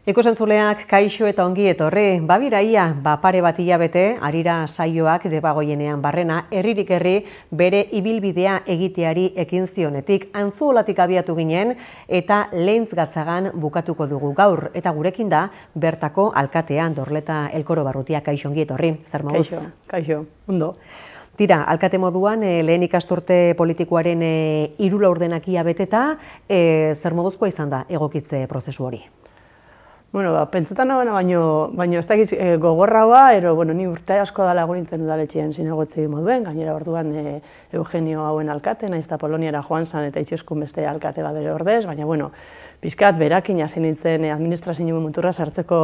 Ikusentzuleak kaixo eta ongi etorri, babiraia, pare bat hilabete, harira saioak debagoienean barrena, herririk herri bere ibilbidea egiteari ekin zionetik, Antzuolatik abiatu ginen eta Leintz Gatzagan bukatuko dugu gaur. Eta gurekin da, bertako alkatean, Dorleta Elkoro Barrutia, kaixo ongi etorri. Zer moduz? Kaixo, ondo. Tira, alkate moduan, lehen ikasturte politikoaren 3 laurdenakia beteta, zer moduzkoa izan da egokitze prozesu hori? Bueno, pentsetan nabena, baino ez dakit gogorraua, ni urte asko dala egon udaletxean zinegotzi moduen, gainera orduan Eugenio hauen alkate, naiz eta Poloniara joan zan eta itxeskun beste alkate bat bere ordez, baina, pixkat berakin hasi nintzen administrazio muturra sartzeko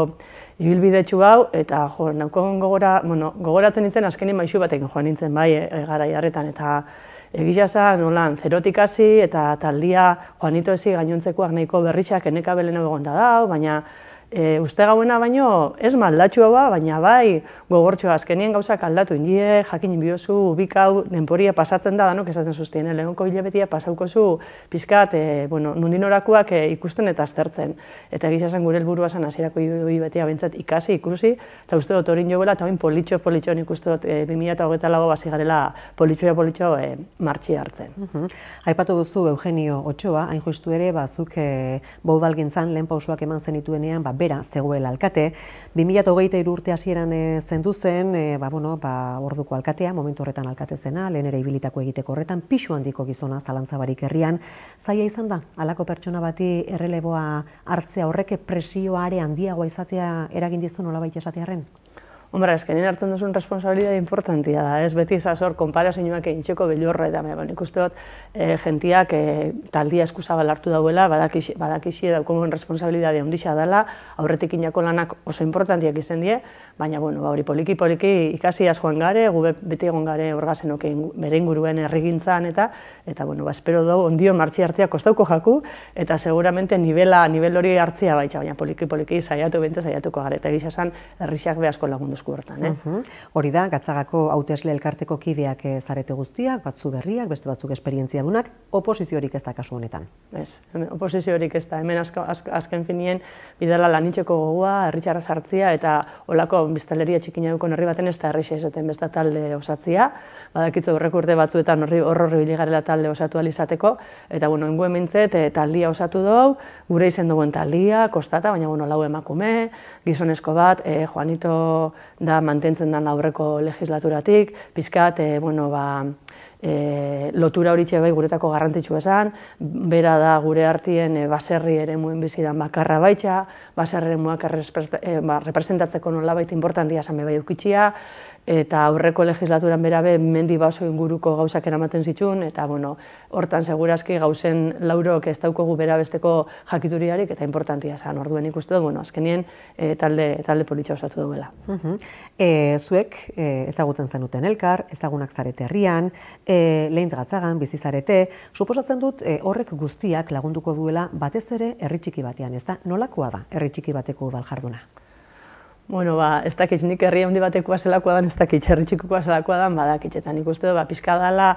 ibilbidetxu hau, eta gogoratzen nintzen azkenin maisu batekin joan nintzen bai garai harretan, eta egia zan, nolan, zerotik hasi eta taldia Juanito ezi gainontzekoak nahiko berritxak eneka belena egon da dau, baina uste gauena baino ez maldatxua ba, baina bai gogortxoa azkenien gauzak aldatu indie, jakin inbiozu, ubikau, denporia pasatzen da, danok esaten zuztien, lehenko hilabetia pasauko zu pizkat, nundinorakoak ikusten eta aztertzen. Eta egia zen gure helburua zen hasierako hilabetia bentsat ikasi, ikusi, eta uste dut horin joguela, eta bain politxo nik uste dut 2024 basi garela politxo martxi hartzen. Aipatu duzu Eugenio Otxoa, hain justu ere, bazuk Boudalgintzan lehen pausoak eman zenituenean, bera zegoela alkate. 2023 urte hasieran zenduzen, orduko alkatea, momentu horretan alkate zena, lehen ere ibilitako egiteko horretan, pixu handiko gizona zalantzabarik herrian. Zaila izan da, halako pertsona bati erreleboa hartzea horrek presioa are handiagoa izatea eragin dizu nolabait esatearren? Hombre, eskenien hartzen duzun responsabilidade importantia da, ez? Beti izazor, konparazioak egintxeko belorra eta nik uste dut jentiak taldia eskuzabal hartu dauela, badakixie daukogun responsabilidade ondisa dela, aurretik inako lanak oso importantiak izen die, baina, hori poliki-poliki ikasi joan gare, gu beti egon gare orgazenok bere inguruen herrigintzan eta, espero dugu ondio martxi hartzea kostauko jaku, eta seguramente nivel hori hartzea baitza, baina poliki-poliki saiatuko gare, eta egisa zan herrixak behasko lagundu. Hori da, Gatzagako hautesle elkarteko kideak zarete guztiak, batzu berriak, beste batzuk esperientzia dunak, oposiziorik ez da kasu honetan. Ez, oposiziorik ez da, hemen azken finien bidala lanitxeko gogoa, herritxarra sartzia, eta olako biztaleria txikina dukon herri baten ez da herrixe esaten besta talde osatzia, badakitzu horrek urte batzuetan horri biligarela talde osatu alizateko, eta inguen mintzet taldia osatu dugu, gure izen duen taldia, kostata, baina lau emakume, gizonezko bat, Juanito da mantentzen den aurreko legislaturatik, pizkat, lotura horitxe bai guretako garrantzitsua esan, bera da gure artien baserri ere muen bizidan bakarra baitxa, baserri muak representatzeko nolabait importantia esan bai eukitxia, eta aurreko legislaturan berabe mendi baso inguruko gauzak eramaten zituen, eta hortan segurazki gauzen laurok ez daukogu bera besteko jakituriarik eta importantia esan. Orduen ikustu dut, azkenien talde politxa osatu duela. Zuek ezagutzen zenuten elkar, ezagunak zarete herrian, Leintz Gatzagan bizi zarete, suposatzen dut horrek guztiak lagunduko duela batez ere herri txiki batean, ez da? Nolakoa da herri txiki bateko udal jarduna? Ez dakitz, nik herri handi batekoa zelakoa dan, ez dakitz, herri txikoa zelakoa dan, badakitz, eta nik uste dut, pizka dela,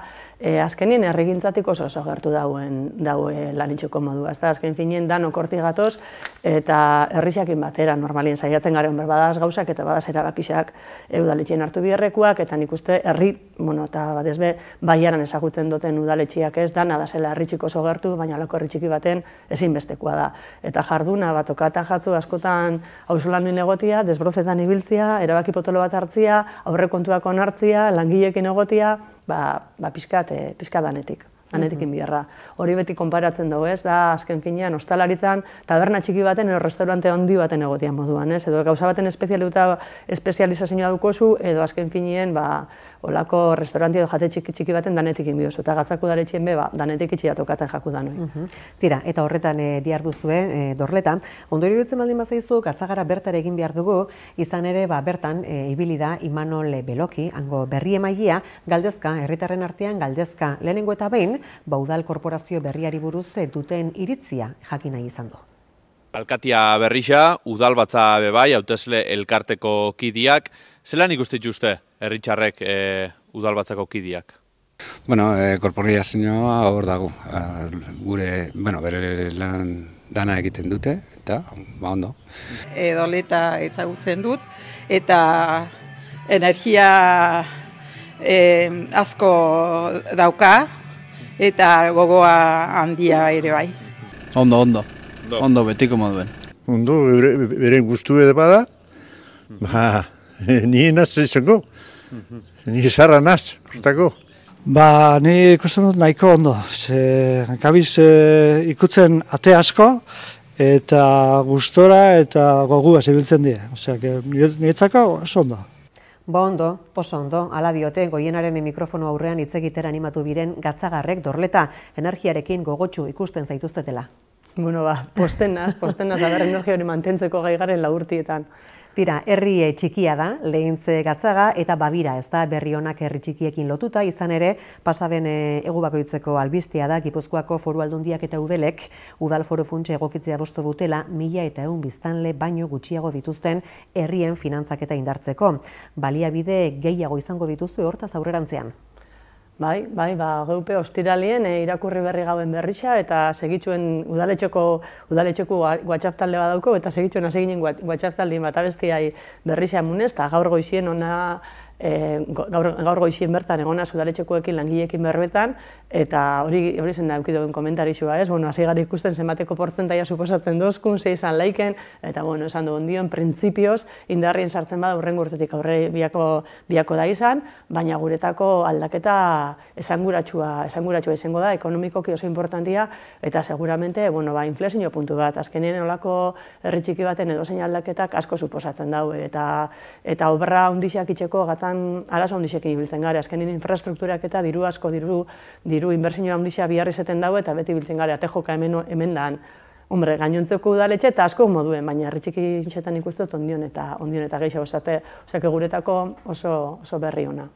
azkenien herrigintzatik oso gertu daue lanitxoko modua. Ez da, azken finien danok hortik gatoz, eta herrixakin batera, normalien saiatzen garen badaz gauzak, eta badaz erabakixak udaletxien hartu biherrekuak, eta nik uste herri, eta badezbe, baiaran ezagutzen duten udaletxiak ez, dana da zela herri txiko oso gertu, baina alako herri txiki baten ezinbestekoa da. Eta jarduna, okata jatzu askotan hauzulan nuen egotia, desbrozetan ibiltzia, erabaki potolo bat hartzia, aurrekontuak onartzia, langileekin egotia, pixkat danetik inbiarra. Hori beti konparatzen dugu, ez, da azken finean, ostalaritzan, taberna txiki baten edo restaurante handi baten egotia moduan, ez, edo gauza baten espezializazioa dukozu, edo azken finean, olako restaurante edo jate txiki baten danetik inbiozu, eta Gatzako udaletxien danetik itxia tokatzen jaku danoi. Tira, eta horretan diharduzue, Dorleta, ondo iruditzen baldin bazaizu, Gatzagara bertara egin behar dugu, izan ere, bertan, ibili da Imanol Beloki, hango berri emailea, galdezka, herritarren artean galdezka, lehenengo eta behin, Udal korporazio berriari buruz duten iritzia jakin nahi izan du. Alkatia berrisa, udalbatza bebai, hautesle elkarteko kidiak, zelan ikustituzte herritxarrek udalbatzako kidiak? Korporazioa hor dago, gure, bere lan dana egiten dute, eta ondo. Edoleta ezagutzen dut, eta energia asko dauka, eta gogoa handia ere bai. Ondo betiko moduen. Ondo, beren guztu edo bada, ni naz izango, ni sarra naz, guztako. Ni ikusten dut nahiko ondo. Gabiz ikutzen ate asko, eta gustora eta gogua zibiltzen die. Osea, niretzako oso ondo. Ondo, oso ondo, ala diote, Goienaren mikrofono aurrean hitz egitera animatu biren Gatzagarrek Dorleta energiarekin gogotsu ikusten zaituztetela. Posten naz, aber energia hori mantentzeko gai garen laurtietan. Tira, herri txikia da, Lehintze Gatzaga eta Babira, ez da berri honak herri txikiekin lotuta, izan ere, pasaben egu bakoitzeko albistea da, Gipuzkoako Foru Aldundiak eta Udelek, Udal Foru Funtse egokitzea bostu dutela, 1.100 biztanle baino gutxiago dituzten herrien finantzaketa indartzeko. Baliabide gehiago izango dituzue hortaz aurrerantzean. Bai, geupe ostiralien irakurri berri gauen berrixa eta segitzuen udaletxeko WhatsApp talde badauko eta segitzuen hasi ginen WhatsApp talde bat abestiai berrixa emunez eta gaur goizien gaur goizien bertan egona udaletxekoekin langileekin berbetan eta hori zen da eukidoen komentarixua ez, hasi gara ikusten zenbateko portzentaia suposatzen dozkun, izan laiken, eta esan du ondioen printzipioz indarrien sartzen bada urrengo urtetik aurre biako da izan, baina guretako aldaketa esanguratsua izango da, ekonomikoki oso importantia, eta seguramente, inflexio puntu bat, azkenien olako herri txiki baten edozein aldaketak asko suposatzen dau, eta obra ondixak itxeko gatan arazo ondixekin ibiltzen gara, azkenien infrastrukturak eta diru asko, diru inbertsioa ondixea bihar izaten dago eta beti biltzen gara, atejoka hemen daan. Hombre, gainontzeko udaletxe eta asko moduen, baina herri txiki intxetan ikustut ondion eta gehiago esate, osake guretako oso berri ona.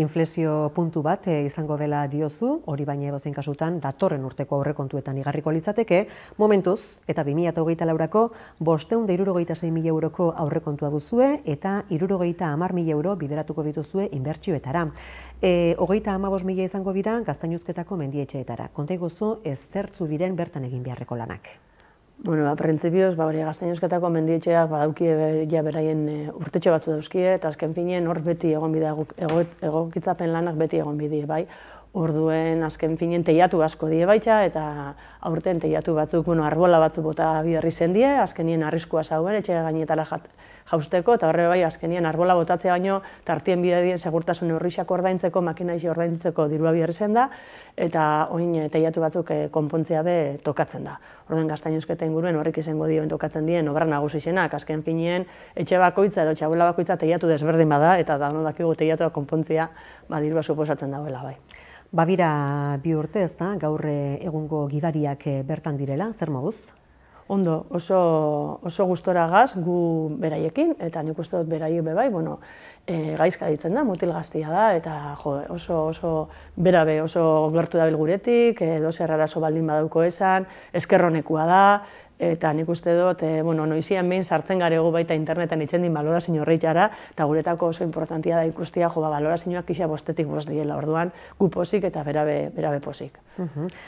Inflexio puntu bat izango dela diozu, hori baina edozein kasutan datorren urteko aurrekontuetan igarriko litzateke, momentuz, eta 2024ko 566.000 euroko aurrekontua duzue, eta 70.000 euro bideratuko dituzue inbertsioetara. 35.000 izango dira gaztainuzketako mendietxeetara. Konta iguzu, ez zertzu diren bertan egin beharreko lanak. Printzipioz, hori gaztainuzketako mendietxeak badaukie beraien urtetxe batzu dauzkie, eta azken finien hor beti egon bide, egokitzapen lanak beti egon bide, bai. Orduen azken finien teiatu asko die baitxa, eta aurten teiatu batzuk, arbola batzuk bota biherri zen die, azkenien arriskua zauen, etxe gainetara jausteko, eta horre bai azkenien arbola botatzea baino, tartien bidea segurtasun neurrixak ordaintzeko, makinaixi ordaintzeko dirua biherri zen da, eta oin teiatu batzuk konpontzea be tokatzen da. Orden gaztainuzketa inguruen horrek izango dioen tokatzen dien obra nagusizenak, azken finien etxe bakoitza edo txabola bakoitza teiatu desberdin bada, eta da dakigu teiatua konpontzea dirua suposatzen dagoela bai. Babira 2 urte ez da, gaur egungo gidariak bertan direla, zer moduz? Ondo, oso gustora gaz gu beraiekin, eta nik uste dut beraiek bebai, gaizka ditzen da, mutil gaztia da, eta oso berabe oso gertu dabil guretik, zer arazo baldin badauko esan, eskerronekua da, eta nik uste dut, noizian behin sartzen garego baita internetan itxendin balorazio horreitara, eta guretako oso importantia da ikustia, balorazioak isa 5 diela, orduan gu posik eta berabe posik.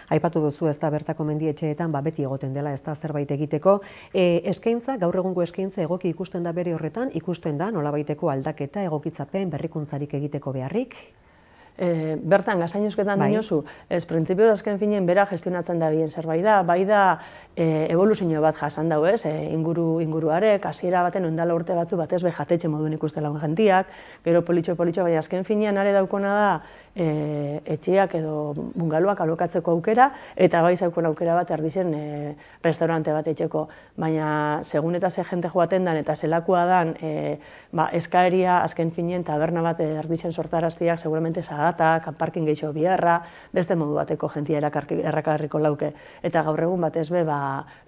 Aipatu duzu ez da bertako mendietxeetan, beti egoten dela ez da zerbait egiteko. Eskaintza, gaur egungo eskaintza egoki ikusten da bere horretan, ikusten da nolabaiteko aldaketa egokitzapen berrikuntzarik egiteko beharrik? Bertan, gaztainuzketan dinozu, ez printzipioz azken finien bera gestionatzen da bien zerbait da, bai da evoluzio bat jasan dau ez, inguruarek, hasiera baten ondala urte batzu batez jatetxe moduen ikustela gentiak, gero politxo, baina azken finean are daukona da etxeak edo bungaloak alokatzeko aukera, eta bai zaukon aukera bat erdizen restaurante bat etxeko, baina segun eta ze jente joaten dan eta zelakoa dan eskaeria azken finien taberna bat erdizen sortaraztiak seguramente zagatak, parkin gehiago biharra, beste modu bateko jentia errakarriko lauke, eta gaur egun batez be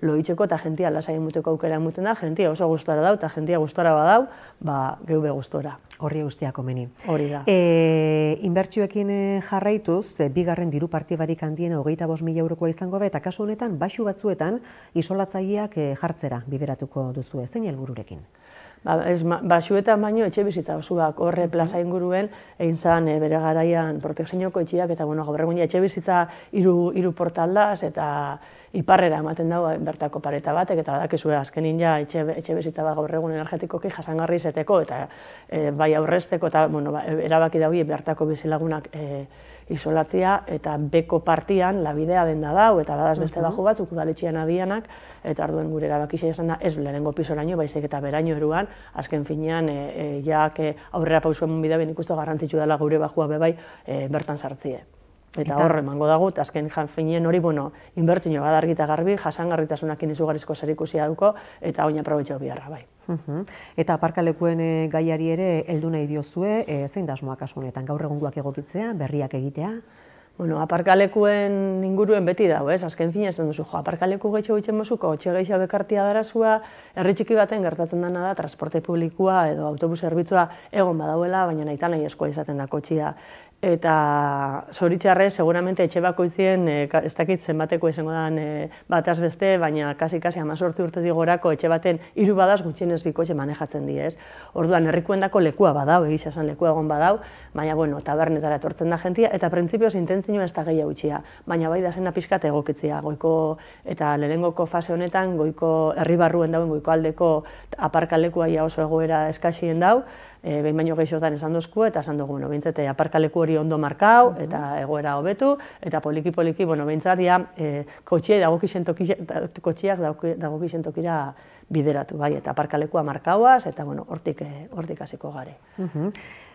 loitzeko eta jentia lasai muteko aukera emuten da, jentia oso gustora dau, eta jentia gustora badau, geube gustora. Horri guztiak omeni. Hori da. Inbertsioekin jarraituz, bigarren diru partibarik handien 25.000 eurokoa izango da, eta kasu honetan, baxu batzuetan isolatzaileak jartzera bideratuko duzu zein helbururekin? Basuetan baino etxe bizitza osoak horre plaza inguruen egin zen bere garaian protekzioko etxeak eta gaur egun etxe bizitza hiru portaldaz eta iparrera ematen dago bertako pareta batek eta badakizue azkenin ja etxe bizitza bat gaur egun energetikoki jasangarri izeteko eta bai aurrezteko eta erabaki daude bertako bizilagunak isolatzea eta beko partian labidea denda dau eta badaz beste baju batzuk udaletxean adianak eta orduen gure erabakixea izan da ez lehenengo pisoraino baizik eta beraino eruan azken finean jak aurrera pausuen bidea ben ikustu garrantzitsu dela gure bajua bebai bertan sartzie. Eta horre emango dago, azken finean hori, inbertzio bat argi eta garbi, jasangarritasunakin izugarrizko zerikusia duko, eta oin aprobetxau biharra, bai. Eta aparkalekuen gaiari ere heldu nahi diozue, zein da asmoa kasu honetan, gaur egungoak egokitzea, berriak egitea? Aparkalekuen inguruen beti dago, azken fina ez duzu, aparkaleku gehiago egiten mozuko, etxe gehiago bekartia darazua, herri txiki baten gertatzen dena da, transporte publikoa edo autobus zerbitzua egon badauela, baina nahi nahi eskoa izaten da kotxia. Eta zoritxarrez, seguramente etxe bakoitzien, ez dakit zenbateko izango dan bataz beste, baina kasi 18 urtetik gorako etxe baten 3 badaz gutxienez 2 kotxe manejatzen die, ez? Orduan, herrikuendako lekua badau, egisa esan lekua egon badau, baina, tabernetara etortzen da jentia, eta printzipioz intentzioa ez da gehiago utxia, baina bai da zena pixkat egokitzia, goiko eta lehenengoko fase honetan, goiko herri barruen dauen goiko aldeko aparkalekua ia oso egoera eskasien dau, behin baino gehiotan esan dozku, eta esan dugu, behintzete, aparkaleku hori ondo markau, eta egoera hobetu, eta poliki-poliki, behintzat, kotxiak dagokixen tokira bideratu, bai, eta aparkalekua markauaz, eta hortik hasiko gare.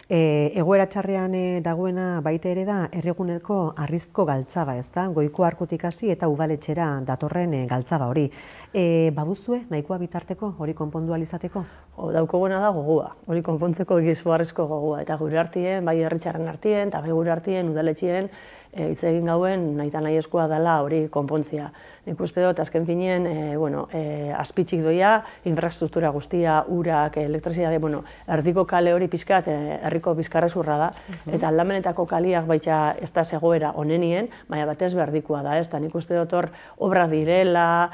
Egoera txarrean dagoena baita ere da, herriguneko arrizko galtzaba, ez da? Goiko arkutik hasi eta udaletxera datorren galtzaba hori. Baduzue, nahikoa bitarteko, hori konpondu alizateko? Daukoguna da gogua, hori konpontzeko izugarrizko gogua, eta gure artien, bai herritxarren artien, eta bai gure artien, udaletxien, hitz egin gauen nahi eta nahi eskoa dela hori konpontzia. Nik uste dut, azken finien, azpitxik doia, infrastruktura guztia, urak, elektrizidade, erdiko kale hori pixkat, herriko bizkarrezurra da, eta aldamenetako kaliak baita ez da zegoera onenien, baina batez berdikoa da, ez da, nik uste dut hor obra direla,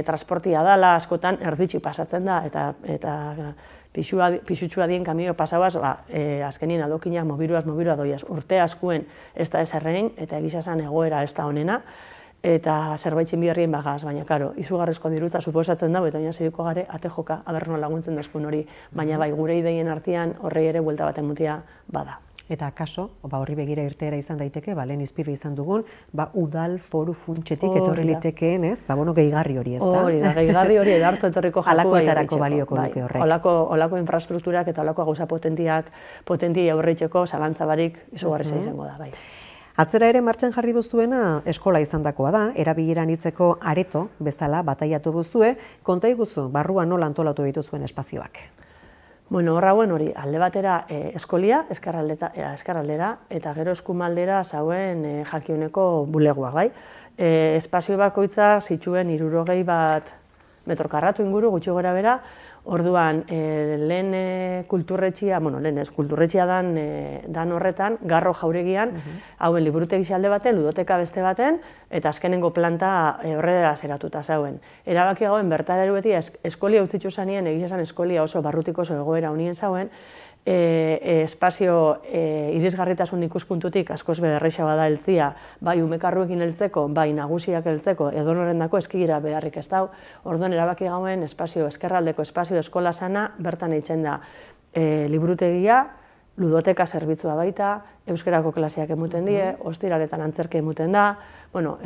transportia dela, askotan erditxik pasatzen da, eta pixutxua dien kamio pasauaz, azkenien adokinak mobiruaz doiaz, urte askuen ez da ez errein, eta egizazan egoera ez da onena, eta zerbaitxin biherrien bagaz, baina, karo, izugarrizko diruta suposatzen dago, eta baina ziriko gare, ate joka, aberno laguntzen dazkun hori, baina bai, gure ideien artean horrei ere buelta baten mutia bada. Eta kaso, horri begira irteera izan daiteke, lehen izpirri izan dugun, udal foru funtsetik etorri litekeen, ez? Gehigarri hori, ez da? Hori da, gehigarri hori edartu etorriko jaku halakoetarako balioko luke horrek. Holako infrastrukturak eta holako gauza potentiei aurreitzeko zalantzabarik izugarria izango da, bai. Atzera ere martxan jarri duzuena eskola izandakoa da, erabileran hitzeko areto bezala bataiatu duzue, konta iguzu, barruan nola antolatu dituzuen espazioak? Horra hori, alde batera eskolia, eskarraldera, eta gero eskumaldera zauen jakioneko bulegoa, bai. Espazio bakoitza zituen 60 bat metro karratu inguru, gutxi gora bera, orduan lehen kulturretxia, lehen ez, kulturretxia dan horretan, Garro jauregian, hauen liburutegi alde baten, ludoteka beste baten, eta azkenengo planta horrela zeratuta zauen. Erabaki gauen bertara erueti eskolia utzitzu zanien, egizazan eskolia oso barrutik oso egoera honien zauen, espazio irisgarritasun ikuspuntutik askoz bederreixa bada heltzia, bai umekarruekin heltzeko, bai nagusiak heltzeko, edonorrendako eskigira beharrik ez dau. Orduan erabaki gauen eskerraldeko espazio eskola sana bertan eitzen da liburutegia, ludoteka zerbitzua baita, euskerako klaseak emuten die, ostiraretan antzerke emuten da,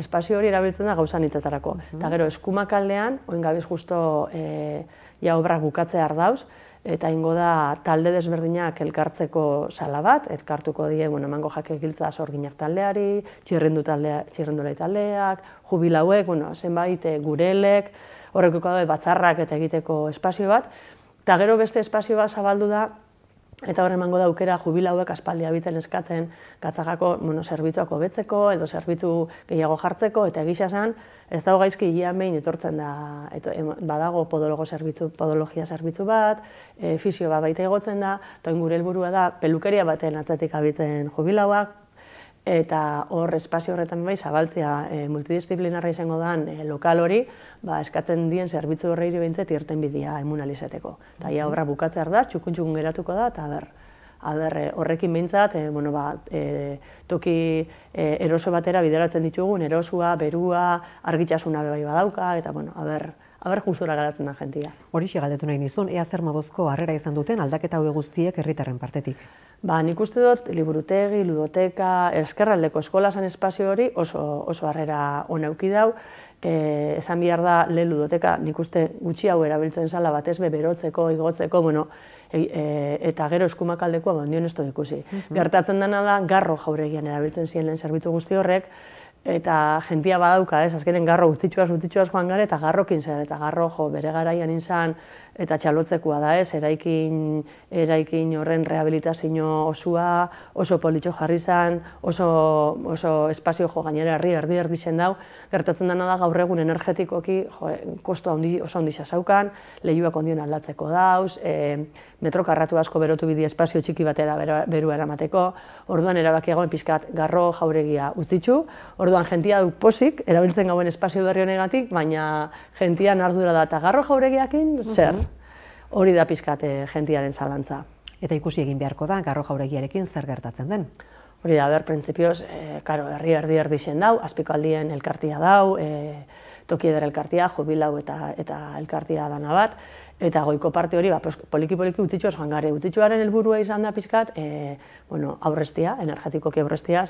espazio hori erabiltzen da gauzan hitzetarako. Eta gero eskumakaldean, oin gabiz justo obrak bukatzea ardauz, eta ingo da talde desberdinak elkartzeko sala bat, elkartuko die, emango jake giltza sorginak taldeari, txirrendulei taldeak, jubilauek, zenbait gurelek, horrekuko da batzarrak eta egiteko espazio bat, eta gero beste espazio bat zabaldu da, eta hor emango da aukera jubilauek aspaldi abiten eskatzen gatzagako zerbitzuak hobetzeko edo zerbitzu gehiago jartzeko, eta egizazan ez dago gaizki hilean behin etortzen da, badago podologia zerbitzu bat, fisio bat baita egotzen da, eta gure helburua da pelukeria baten atzetik abitzen jubilauak, eta hor espazio horretan bai zabaltzea multidisciplinarra izango den lokal hori, eskatzen dien zerbitzu horreiri behintzat irten bidea emunalizateko. Eta ia obra bukatzear da, txukun geratuko da, eta horrekin behintzat, toki eroso batera bideratzen ditugun, erosua, berua, argitasuna bai badauka, eta aber justura garatzen da jentia. Horixe galdetu nahi nizun, ea zer moduzko harrera izan duten aldaketa hauek guztiek herritarren partetik? Nik uste dut, liburutegi, ludoteka, eskerraldeko eskolasan espazio hori oso harrera ona eduki dau. Esan behar da, lehen ludoteka nik uste gutxi hau erabiltzen zala, batez berotzeko, igotzeko, eta gero eskumakaldekoa ondion ez dut ikusi. Gertatzen dena da, garro jauregian erabiltzen ziren lehen zerbitzu guzti horrek, eta jentia badauka, azkenen garro guztitxuaz joan gara, eta garrokin zer, eta garro bere garaian izan, eta txalotzekoa da ez, eraikin horren rehabilitazio osua, oso politxo jarri zen, oso espazio gainera erdi zen dau, gertatzen dena da gaur egun energetikoki kostu oso handi zaukan, lehiuak ondion aldatzeko dauz, metro karratu asko berotu bide espazio txiki batera berua eramateko, orduan erabakiagoen pixkat garro jauregia utitxu, orduan jentia du posik, erabiltzen gauen espazio berri honegatik, baina jentian ardura da eta garro jauregiakin zer, hori da pixkat jentiaren zalantza. Eta ikusi egin beharko da, garro jauregiarekin zer gertatzen den? Hori da, printzipioz, herri erdi zen dau, azpiko aldien elkartia dau, toki eder elkartia, jubilau eta elkartia dana bat, eta goiko parte hori, poliki-poliki utitxoaz joan gare. Utitxoaren helburua izan da pixkat, aurrestia, energetikoki aurrestia,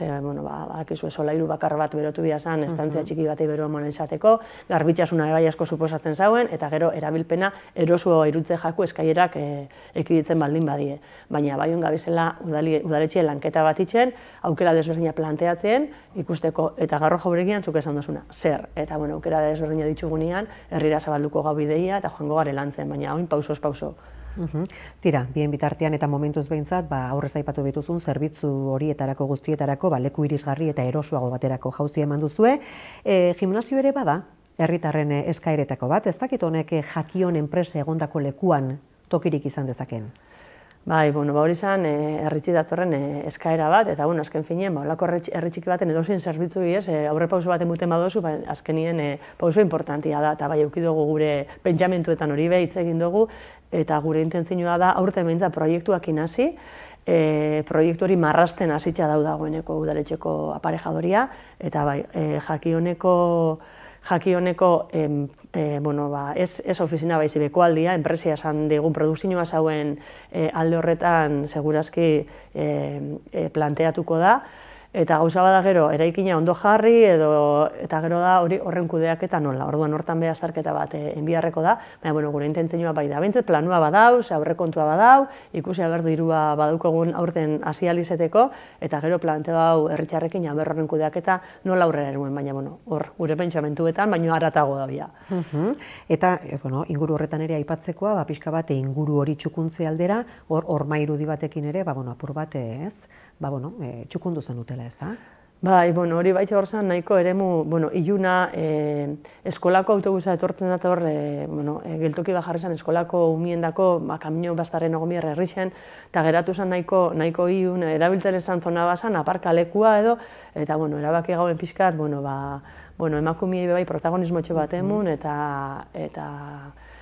akizu solairu bakar bat berotu bia zan, estantzia txiki batei beroa monen izateko, garbitxasuna bai asko suposatzen zauen, eta gero erabilpena erosu irutze jaku eskaierak ekiditzen baldin badie. Baina bai hon gabizela udaletxien lanketa bat itxen, aukera desberdina planteatzen, ikusteko, eta garro jauregian zuk esan duzuna, zer, eta aukera desberdina ditugunean, herrira zabalduko gau bideia, eta joango gare lantzen, baina hain pausoz pauso. Tira, bien bitartean eta momentuz behintzat, aurrez aipatu bituzun, zerbitzu horietarako guztietarako, leku irisgarri eta erosuago baterako jauzi eman duzue. Gimnasio ere bada, herritarren eskaeretako bat, ez dakit honek Jakion enpresa egondako lekuan tokirik izan dezaken? Bai, hori izan herritxi datorren eskaera bat, eta azken finean, holako herritxiki baten edozien zerbitzu ez, aurre pauso baten muten badozu, azkenien pauso importantia da, eta bai eukidugu gure pentsamentuetan hori behitz egin dugu, eta gure intentzioa da aurten behintzat proiektuak inasi, proiektu hori marrasten hasitza dagoeneko udaletxeko aparejadoria, eta bai, Jakioneko ez ofizina baizi bekualdia, enpresia esan digun produkzioa zauen alde horretan segurazki planteatuko da. Eta gauza bada gero, eraikina ondo jarri, eta gero da horren kudeaketa nola. Orduan hortan beha azterketa bat enbiarreko da, baina gure intentzioa bai da. Bentzat planua badau, aurrekontua badau, ikusi aberdu dirua badaukogun aurten asializeteko, eta gero planteo hau herritxarrekin horren kudeaketa nola aurrera eruen, baina hor gure pentsamentuetan, baina haratago da bia. Eta inguru horretan ere aipatzekoa, pixka bat inguru hori txukuntze aldera, hor ormairudi batekin ere, apur bat ez, txukundu zenutela ez da? Bai, hori baitxe hor zen, nahiko eremu, iluna, eskolako autobusa etortzen dut hor, geltoki bat jarri zen eskolako umiendako, kamino bastarren ogomierra herrixen, eta geratu zen nahiko ilun, erabiltzen esan zona bazan, aparkalekua edo, eta erabaki gauen pixkat, emakumiei bai protagonismo etxe bat emun, eta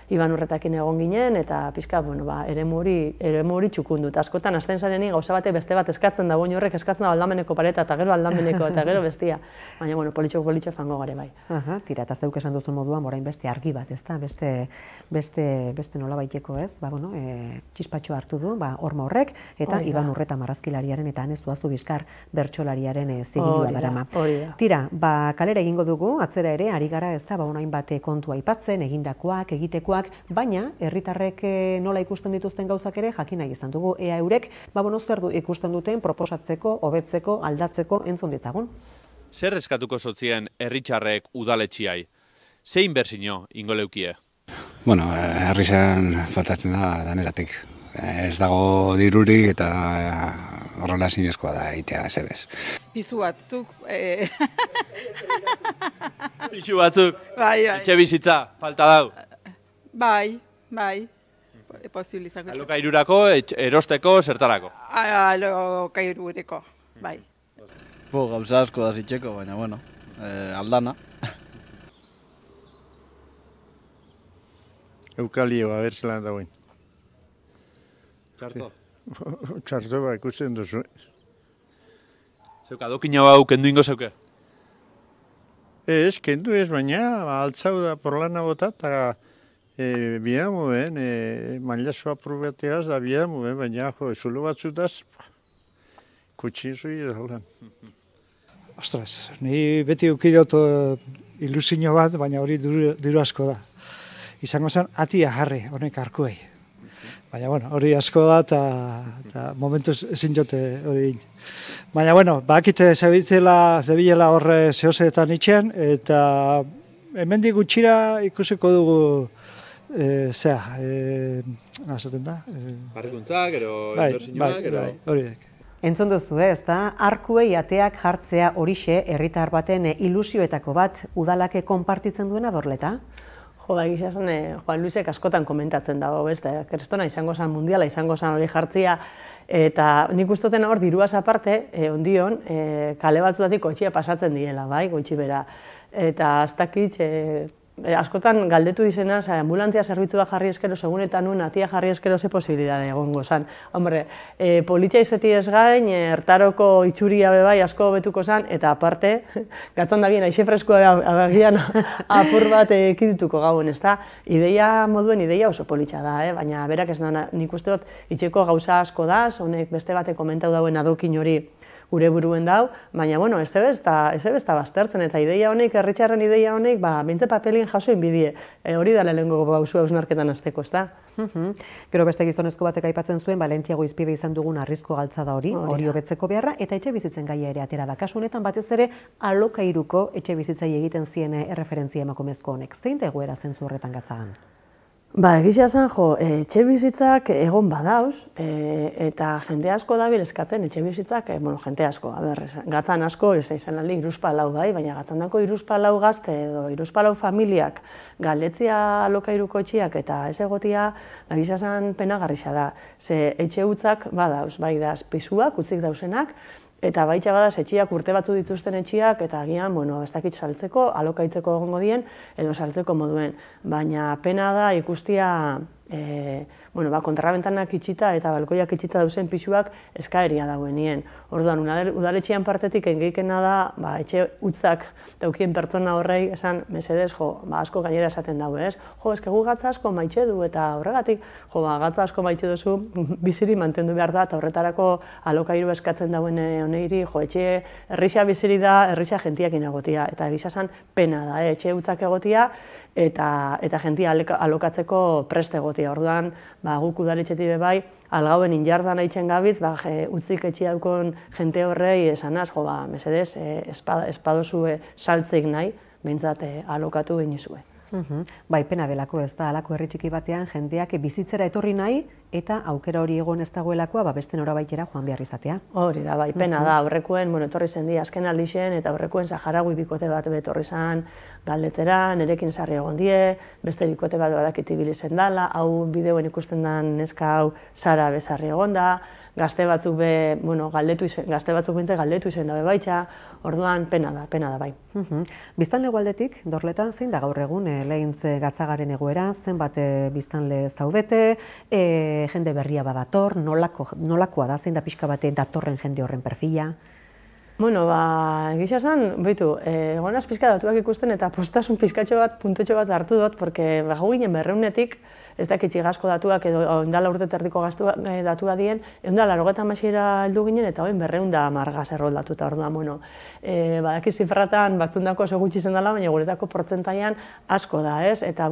Iban Urretakin egon ginen, eta pixka, eremu hori txukundu. Eta askotan, azten zarenik, gauza bate beste bat eskatzen da, horrek eskatzen da aldameneko pareta, eta gero aldameneko, eta gero bestia. Baina, politxo fango gare bai. Tira, eta zeuk esan duzun moduan, orain beste argi bat, ez da? Beste nola baiteko, ez? Txispatxo hartu du, horma horrek, eta Iban Urreta marrazkilariaren, eta Ane Zuazu Bizkar bertsolariaren zigilua darama. Tira, kalera egingo dugu, atzera ere, ari gara, ez da, hain bate kontua aipatzen, egindakoak, egitekoak, baina herritarrek nola ikusten dituzten gauzak ere jakin nahi izan dugu. Ea eurek, zer ikusten duten proposatzeko, hobetzeko, aldatzeko entzun ditzagun. Zer eskatuko sotzien herritarrek udaletxiai? Zein berzino ingo leukie? Herrizan faltatzen da danetatik. Ez dago dirurik eta horrela zinezkoa da egitea zebez. Pisu batzuk. Pisu batzuk? Bai. Etxe bizitza, falta dau? Bai. Posible izango. Alokairurako, erosteko, zertarako? Alokairureko, bai. Gauza asko da zitzeko, baina, bueno, aldana. Eukalioa, bertzelan dagoen. Txarto. Txarto ba, ikusten duzu. Zeuk, adokina hau kendu ingo zeuke? Ez, kendu ez, baina altzau da porlana bota, eta bihamuen, mailasua probateaz da bihamuen, baina zulo batzutaz, kutsin zui da holan. Ostras, ni beti eukidot ilusio bat, baina hori diru asko da. Izango zen, atia jarri, honek arkuei. Baina, bueno, hori asko da, eta momentuz ezin jote hori egin. Baina, bueno, bakite zebilela horre zehozeetan itxean, eta hemendik gutxira ikusiko dugu, nazaten da? Barrikuntzak, ero inbertsioak, ero... Horiek. Entzun duzu ez da, arkuei ateak jartzea horixe herritar baten ilusioetako bat udalake konpartitzen duena Dorleta? Jo, egia esan, Juan Luisek askotan komentatzen dago, kristona izango zen mundiala, izango zen hori jartzia, eta nik ustoten hor diruaz aparte, ondion, kale batzutatik kotxia pasatzen diela, bai, gutxi bera. Eta aztakitz, askotan galdetu izena, ambulantzia zerbitzua jarri eskero, segun eta nuen atia jarri eskero ze posibilidade egongo zan. Hombre, politxa izeti ez gain, ertaroko itxuria bebai asko betuko zan, eta aparte, gatzan da bien, aixe freskoa agian apur bat ekidituko gauen, ez da? Ideia moduen, ideia oso politxa da, baina berak ez da, nik uste dut itxeko gauza asko da, honek beste bate komentau dauen adokin hori gure buruen dau, baina, bueno, ez ebesta baztertzen, eta ideia honek, herritxarren ideia honek, bintze papelin jaso inbidie. Hori da lehenengo bauzua hausnarketan azteko, ez da? Gero beste gizonezko batek aipatzen zuen, Valentziago izpibe izan dugun arrizko galtza da hori hobetzeko beharra, eta etxe bizitzen gaia ere atera da. Kasu honetan batez ere, alokairuko etxe bizitzai egiten zien erreferentzia emakumezko honek. Zein da egoera zentzu horretan gatzagan? Egia esan, etxe bizitzak egon badauz, eta jende asko dabil eskatzen etxe bizitzak, jende asko, gatzan asko, ez izan aldi iruzpalau bai, baina gatzan dako iruzpalau gazte edo iruzpalau familiak galdetzia alokairuko etxiak eta ez egotia, egia esan penagarrixa da. Ze etxe hutzak badauz, bai da pisuak, utzik dauzenak, eta baitxa badaz etxiak urte batzu dituzten etxiak, eta agian, ez dakit saltzeko, alokaitzeko egongo dien, edo saltzeko moduen. Baina pena da ikustia, kontrabentanak itxita eta balkoiak itxita dauzen pisuak eskaeria dagoenien. Orduan, udaletxean partetik engeikena da, etxe hutzak daukien pertsona horrei, esan, mesedez, asko gainera esaten dago, ez? Eske gu gatza asko maitxe du, eta horregatik, gatza asko maitxe duzu, biziri mantendu behar da, eta horretarako alokairu eskatzen dauen honeiri, etxe errixa biziri da, errixa jentiak inagotia, eta egisa esan pena da, etxe hutzak egotia, eta jentia alokatzeko preste egotia. Orduan, guk udaletxetik bebai, algauen injardan haitzen gabiz, utzik etxia daukon jente horrei esanaz, mesedez, espadozue saltzeik nahi, behintzat alokatu ginizue. Bai, pena delako ez da, alako herri txiki batean jendeak bizitzera etorri nahi, eta aukera hori egon ez dagoelakoa, beste norabaitera joan behar izatea. Hori da, bai, pena da, aurrekoen, etorri zen di azken aldixen, eta aurrekoen Saharagui bikote bat betorri zen galdetzera, nerekin sarri egon die, beste bikote bat badakit ibili zen dala, hau bideoen ikusten den neska hau Sara bezarri egon da, gazte batzuk galdetu izen dabe baitxa, orduan pena da bai. Biztanle aldetik, Dorleta, zein da gaur egun lehintz gatzagaren egoera, zenbat biztanle zaudete, jende berria badator, nolakoa da, zein da pixka bate datorren jende horren perfila? Egisa esan, egonaz pixka datuak ikusten eta postasun pixkatxo bat, puntotxo bat hartu dut, porque gau ginen berreunetik, ez dakitxi gazko datuak edo ondala urte terdiko datua dien, eundala 98 heldu ginen eta oin 210 gaz erroldatuta orduan, badaki zifratan batzundako oso gutxi zen dela, baina guretako portzentaian asko da, ez? Eta,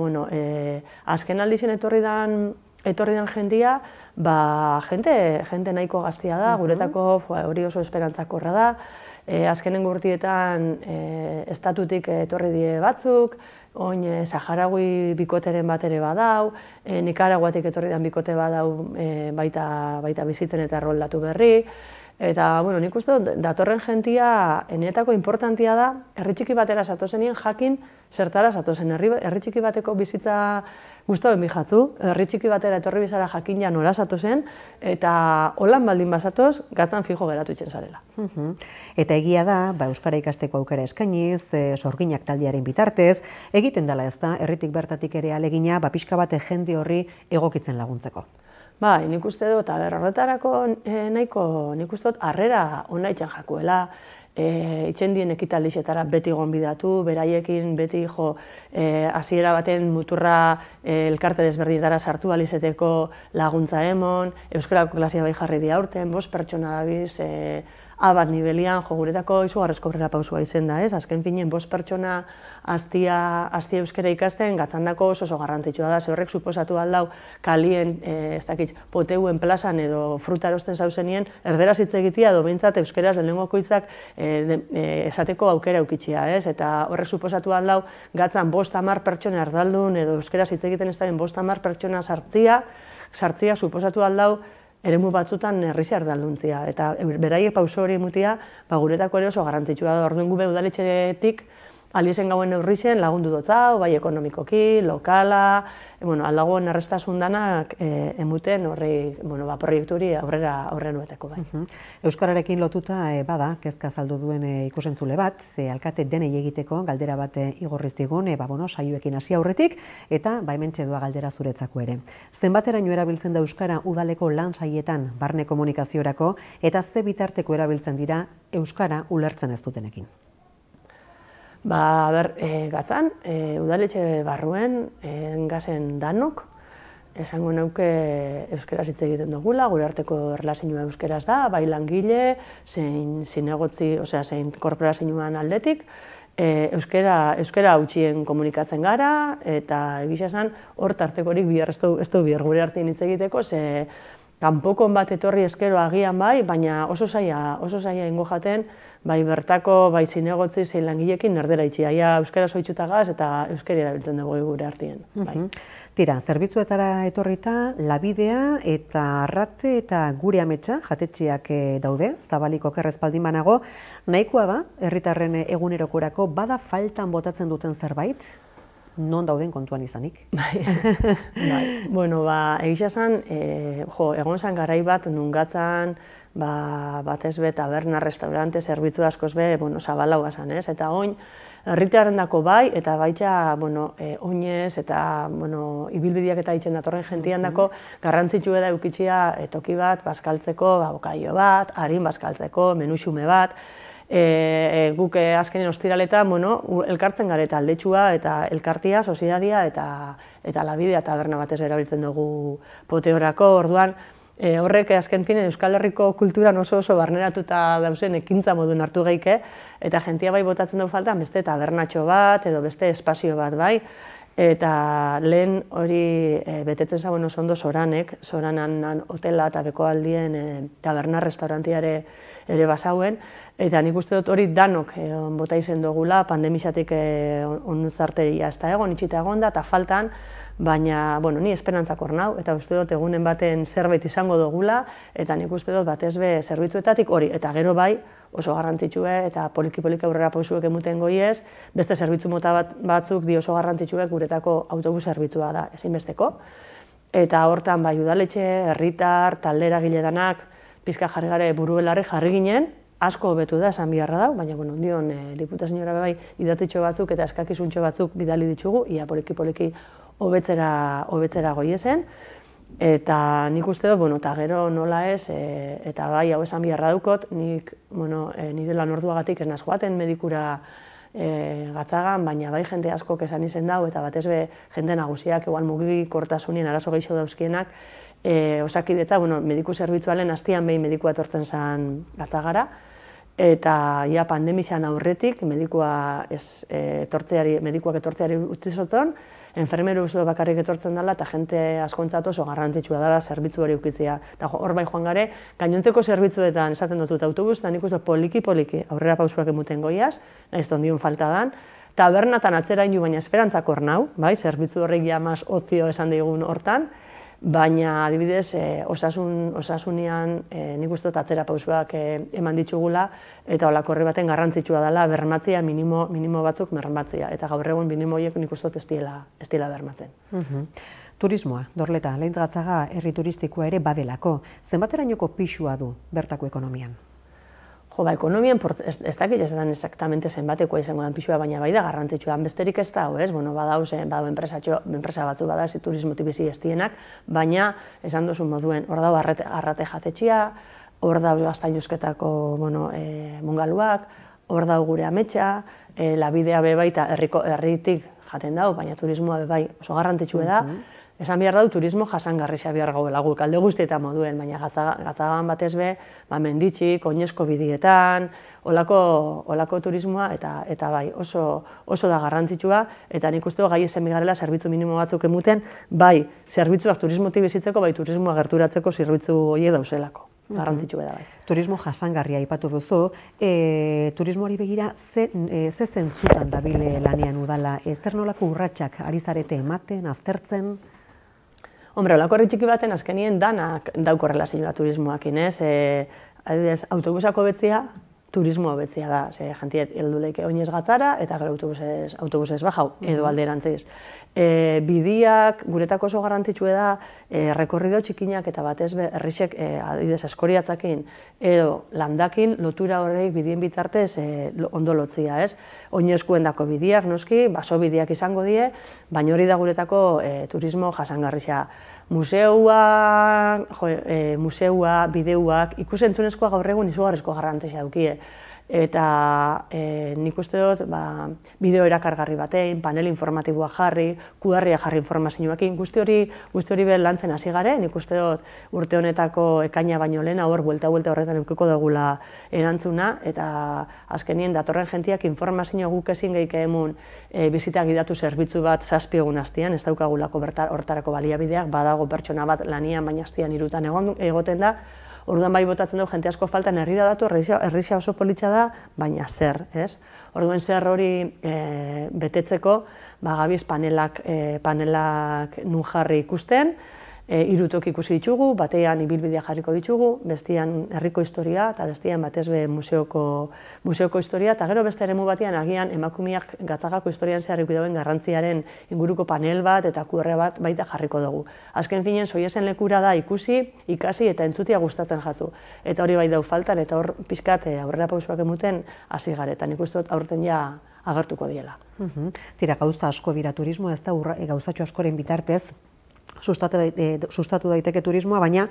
azken aldizien etorri dan jendia, jente nahiko gaztia da, guretako hori oso esperantzakorra da, azkenen urtietan estatutik etorri die batzuk, oin Saharagui bikoteren bat ere badau, Nikaraguatik etorri den bikote badau baita bizitzen eta erroldatu berri, eta, nik uste datorren jentia, enetako importantia da, herri txiki batera zatozenien jakin zertara zatozen. Herri txiki bateko bizitza Guztu ben bijatzu, herri txiki batera etorri bizara jakina nora zatozen, eta holan baldin bazatoz, gatzan fijo geratu itzen zarela. Eta egia da, euskara ikasteko aukera eskainiz, sorginak taldearen bitartez, egiten dela ez da, herritik bertatik ere alegina, pixka bate jende horri egokitzen laguntzeko. Bai, nik uste dut, horretarako nahiko, nik uste dut, harrera ona itxan jakuela, itxendien ekitaldixetara beti gonbidatu, beraiekin beti hasiera baten muturra elkarte desberdinetara sartu alizeteko laguntza emon, euskarako klasia bai jarri di aurten, 5 pertsona dabiz, A1 nivelian, guretako izugarrezko aurrera pausua izen da, ez? Azken finen 5 pertsona hastia euskara ikasten, gatzandako oso garrantzitsua da, ze horrek suposatu aldau kalien, ez dakit, poteuen plazan edo fruta erosten zauzenien, erderaz hitz egitea edo behintzat euskeraz lehenengokoitzak esateko aukera eukitxia, ez? Eta horrek suposatu aldau gatzan 5-10 pertsona erdaldun edo euskeraz hitz egiten ez da 5-10 pertsona sartzia suposatu aldau eremu batzutan herrixar erdalduntzia. Eta beraiek pauso hori mutia, guretako ere oso garrantzitsua da. Orduan gube udaletxetik aliezen gauen neurrixen lagundu dotzau, bai ekonomikoki, lokala, aldagoen errestasun danak emuten horri proiekturi aurrera nueteko bai. Euskararekin lotuta bada, kezka azaldu duen ikusentzule bat, alkate denei egiteko galdera bat igorriztigun, saioekin hasi aurretik, eta hementxe doa galdera zuretzako ere. Zenbateraino erabiltzen da euskara udaleko lan saietan barne komunikaziorako, eta ze bitarteko erabiltzen dira euskara ulertzen ez dutenekin? Gatzan, udaletxe barruen, gazen danok, esango neuke euskeraz hitz egiten dugula, gure arteko erlazioa euskeraz da, bai langile, zein zinegotzi, zein korporazioan aldetik, euskera hautsien komunikatzen gara, eta egisa esan, hor tartekorik ez du bihar gure artean hitz egiteko, ze kanpokon bat etorri eskero agian bai, baina oso zaila ingo jaten, bai bertako, bai zinegotzi, zein langilekin erdera itxia. Euskara zoitxutagaz eta euskara erabiltzen dugu gure artien. Tira, zerbitzuetara etorrita, Labidea eta Arrate eta Gure Ametsa jatetxeak daude, Zabaliko kerrezpaldin banago. Nahikoa da, herritarren egunerokorako, bada faltan botatzen duten zerbait? Non dauden kontuan izanik? Egisa esan, egon zan garai bat, nungatzan, batez be, taberna, restaurante, zerbitzu askoz be, zabalau gazan, ez? Eta oin, herritarren dako bai, eta baitxa, oinez, eta ibilbideak eta itxen datorren jentian dako, garrantzitsu da eukitxia toki bat, bazkaltzeko, bokaio bat, harin bazkaltzeko, menuxume bat, guk azkenen ostiraletan elkartzen gara eta aldetxua eta elkartia, soziedadia eta Labidea taberna batez erabiltzen dugu poteorako. Orduan, horrek azken finen Euskal Herriko kulturan oso barneratuta dauzen ekintza modun hartu geike, eta jentia bai botatzen dugu falta beste tabernatxo bat edo beste espazio bat bai, eta lehen hori betetzen zagoen oso ondo Soranek, Soranan hotela eta bekoaldien taberna restaurantiare ere basauen, eta nik uste dut hori danok bota izen dugula, pandemizatik ondutzarteria ez da egon, itxita egon da, eta faltan, baina, ni esperantzak hor nau, eta uste dut egunen baten zerbait izango dugula, eta nik uste dut batez be zerbitzuetatik hori, eta gero bai, oso garrantzitsue, eta poliki-poliki aurrera pausuek emuten goiez, beste zerbitzu mota batzuk di oso garrantzitsuek guretako autobus zerbitzua da, ezinbesteko, eta hortan bai udaletxe, herritar, taldera giledanak, pizka jarri gare burubelarri jarri ginen, asko hobetu da, esan biharra dau, baina, ondion, diputazioa bai idatitxo batzuk eta eskakizuntxo batzuk bidali ditugu, ia poliki-poliki hobetzera goiezen, eta nik uste dut, eta gero nola ez, eta bai, hau esan biharra daukot, nire lan orduagatik ez naz joaten medikura gatzagan, baina bai jende askok esan izen dau, eta batez be jende nagusiak, igual mugikortasunien arazo gehiago dauzkienak, osakidetza, mediku zerbitzualen hastian behin medikua etortzen zen gatzagara, eta pandemizan aurretik medikuak etortzeari utzizoton, enfermeru uste bakarrik etortzen dela eta jente askontzat oso garrantzitsua dela zerbitzu hori ukitzea. Eta hor bai joan gare, gainontzeko zerbitzuetan esaten dut autobus, eta nik uste poliki-poliki aurrera pausuak emuten goiaz, nahiz ondion falta dan, tabernatan atzera inu baina esperantzak hor nau, zerbitzu horrek jamaz ozio esan digun hortan, baina adibidez osasunean nik uste dut atzera pausoak eman ditugula eta holako herri baten garrantzitsua dela bermatzea minimo batzuk bermatzea eta gaur egun minimo horiek nik uste dut ez diela bermatzen. Turismoa, Dorleta, Leintz Gatzaga herri turistikoa ere badelako. Zenbaterainoko pisua du bertako ekonomian? Ekonomian, ez dakit esan exactamente zenbatekoa izango den pisua, baina bai da garrantzitsua. Besterik ez da, badau enpresa batzu bada, turismotik bizi ez dienak, baina esan duzu moduen, hor dago arrate jatetxea, hor dago gaztainuzketako mungaluak, hor dago gure ametsa, labidea baita herritik jaten dago, baina turismoa bai oso garrantzitsua da. Esan behar dut, turismo jasangarria behar gauela guk, alde guztietan moduen, baina Gatzagan batez be, menditxik, oinezko bidietan, olako turismoa, eta bai, oso da garrantzitsua, eta nik uste gai ezen bigarrela zerbitzu minimo batzuk emuten, bai, zerbitzuak turismotik bizitzeko, bai, turismoa gerturatzeko zerbitzu horiek dauzelako. Garrantzitsua da bai. Turismo jasangarria aipatu duzu, turismoari begira ze zentzutan dabile lanean udala, zer nolako urratsak ari zarete ematen, aztertzen? Hombre, olako herri txiki baten azkenien danak dauko relazioa turismoakin, ez? Adibidez, autobusako betzia, turismoa betzia da. Jantiet, heldu leike oinez Gatzara eta gero autobusez bajau, edo alderantziz. Bidiak, guretako oso garrantzitsua da, rekorrido txikinak eta batez herrixek, adibidez, eskoriatzakin edo landakin lotura horreik bidien bitartez ondo lotzia, ez? Oinezkuendako bidiak, noski, baso bidiak izango die, baina hori da guretako turismo jasangarria. Museua, bideuak, ikusentzunezkoa gaur egun izugarrizko garrantzia daukie. Eta nik uste dut bideo erakargarri batein, panel informatiboa jarri, kudarria jarri informazioakin, guzti hori behar lantzen hasi gare, nik uste dut urte honetako ekaina baino lehen, hor buelta horretan eukiko dugula erantzuna, eta azkenien datorren jentiak informazio guk ezin geike emun bizita gidatu zerbitzu bat 7 egun hastian, ez daukagulako hortarako baliabideak, badago pertsona bat lanian baina hastian 3 egoten da. Orduan bai botatzen dugu jente asko faltan herrira datu, herrixea oso politxa da, baina zer, ez? Orduan zer hori betetzeko, gabiz panelak nun jarri ikusten, 3 toki ikusi ditugu, batean ibilbidea jarriko ditugu, bestean herriko historia, eta bestean batez be museoko historia, eta gero beste eremu batean agian emakumeak Gatzagako historian zeharriko dauen garrantziaren inguruko panel bat eta QR bat baita jarriko dugu. Azken finen, soiesen lekura da ikusi, ikasi eta entzutia gustatzen jatzu. Eta hori bai dau faltan, eta hor pixkat aurrera pausoak emuten hasi garetan. Nik uste dut aurten ja agertuko diela. Tira, gauza asko dira turismoa, ez da gauzatxo askoren bitartez, sustatu daiteke turismoa, baina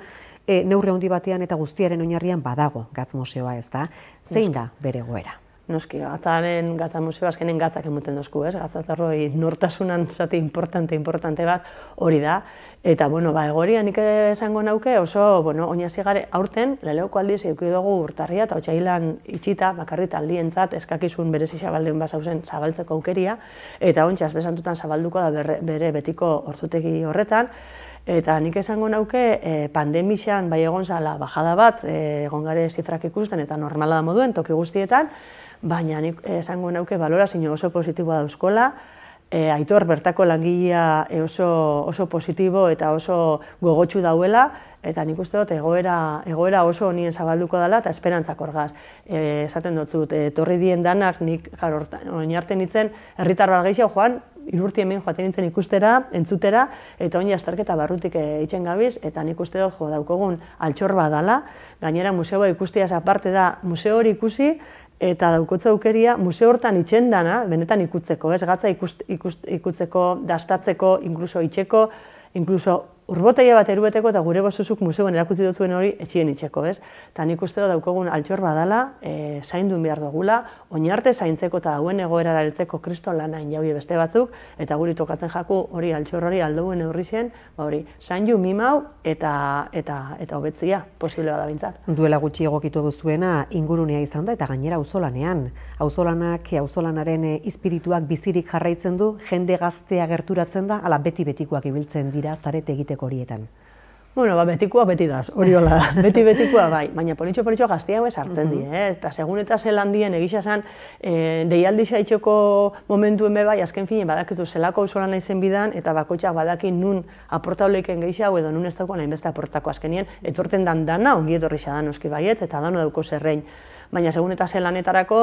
neurri handi batean eta guztiaren oinarrian badago Gatz museoa, ez da? Zein da bere egoera? Noski, Gatza museoa azkenen Gatzak emuten dozku, ez? Gatzatarroi nortasunan zati importante bat hori da. Eta, egoria nik esango nauke oso, oinasi gare aurten, leheuko aldiz eduki dugu urtarria eta otsailean itxita, bakarrit aldientzat eskakizun berezi zabalden bazauzen zabaltzeko aukeria, eta ontsa besantutan zabalduko da bere betiko ortzutegi horretan. Eta nik esango nauke pandemixan bai egon zala bajada bat, egon gare zifrak ikusten eta normala da moduen toki guztietan, baina nik esango nauke balorazio oso positiboa dauzkola, Aitor bertako langilea oso positibo eta oso gogotsu dauela, eta nik uste dut egoera oso honien zabalduko dela eta esperantzak orgaz. Esaten dutzut, etorri dien danak nik oinarten nintzen herritar bat gehiago joan, 3 urte hemen joaten nintzen ikustera, entzutera, eta oin azterketa barrutik itxen gabiz, eta nik uste dut daukogun altxor bat dela, gainera museoa ikustiaz aparte da, museo hori ikusi, eta daukotza aukeria museo hortan itxen dana, benetan ikutzeko, ez Gatza ikutzeko, dastatzeko, inkluso itxeko, inkluso urboteia bat erubeteko eta gure bosuzuk museoan erakutzi duzuen hori etxien itxeko, ez? Eta nik uste daukogun altxor badala, zaindun behar dugula, oinarte zaintzeko eta dauen egoerara heltzeko kriston lanain jaue beste batzuk, eta guri tokatzen jaku hori altxor hori aldouen eurrixen, hori, zaindu mimau eta hobetzia posible bada bintzat. Duela gutxi egokitu duzuena ingurunea izan da eta gainera auzolanean. Auzolanaren espirituak bizirik jarraitzen du, jende gaztea gerturatzen da, ala beti-betikoak ibiltzen dira zarete egiteko horietan. Bueno, betikoa beti daz, hori hola, betikoa bai, baina politxo gazti hau sartzen di, eta segun eta zelan dien egisa zen, deialdi saitxoko momentuen bai, azken fine, badakitu zelako auzolan naizen bidan, eta bakoitzak badakin nun aportauleiken gehiago edo nun ez dauko nahin beste aportako azkenien, etorten dan dana, ongi etorri xadan noski baiet, eta dano dauko zerrein. Baina segun eta zelanetarako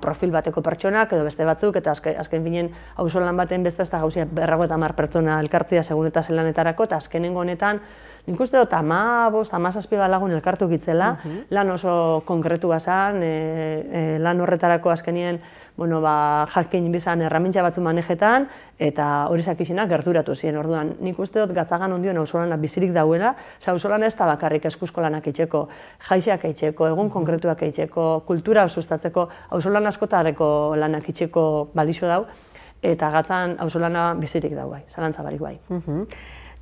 profil bateko pertsonak edo beste batzuk, eta azken finen auzolan baten beste ez da gauzia 50 pertsona elkartzea segun eta zelanetarako, eta azkenengo honetan nik uste dut 15-17 lagun elkartu gitzela, lan oso konkretua zen, lan horretarako azkenien jakin bizan erramintza batzu manejetan, eta hori zakizenak gerturatu ziren. Orduan, nik uste dut gatzagan ondion auzolana bizirik dauela, auzolana ez da bakarrik eskuzko lanak eitzeko, jaizeak eitzeko, egun konkretuak eitzeko, kultura sustatzeko, auzolan askotareko lanak eitzeko balizio dau, eta gatzan auzolana bizirik dau bai, zalantza barik bai.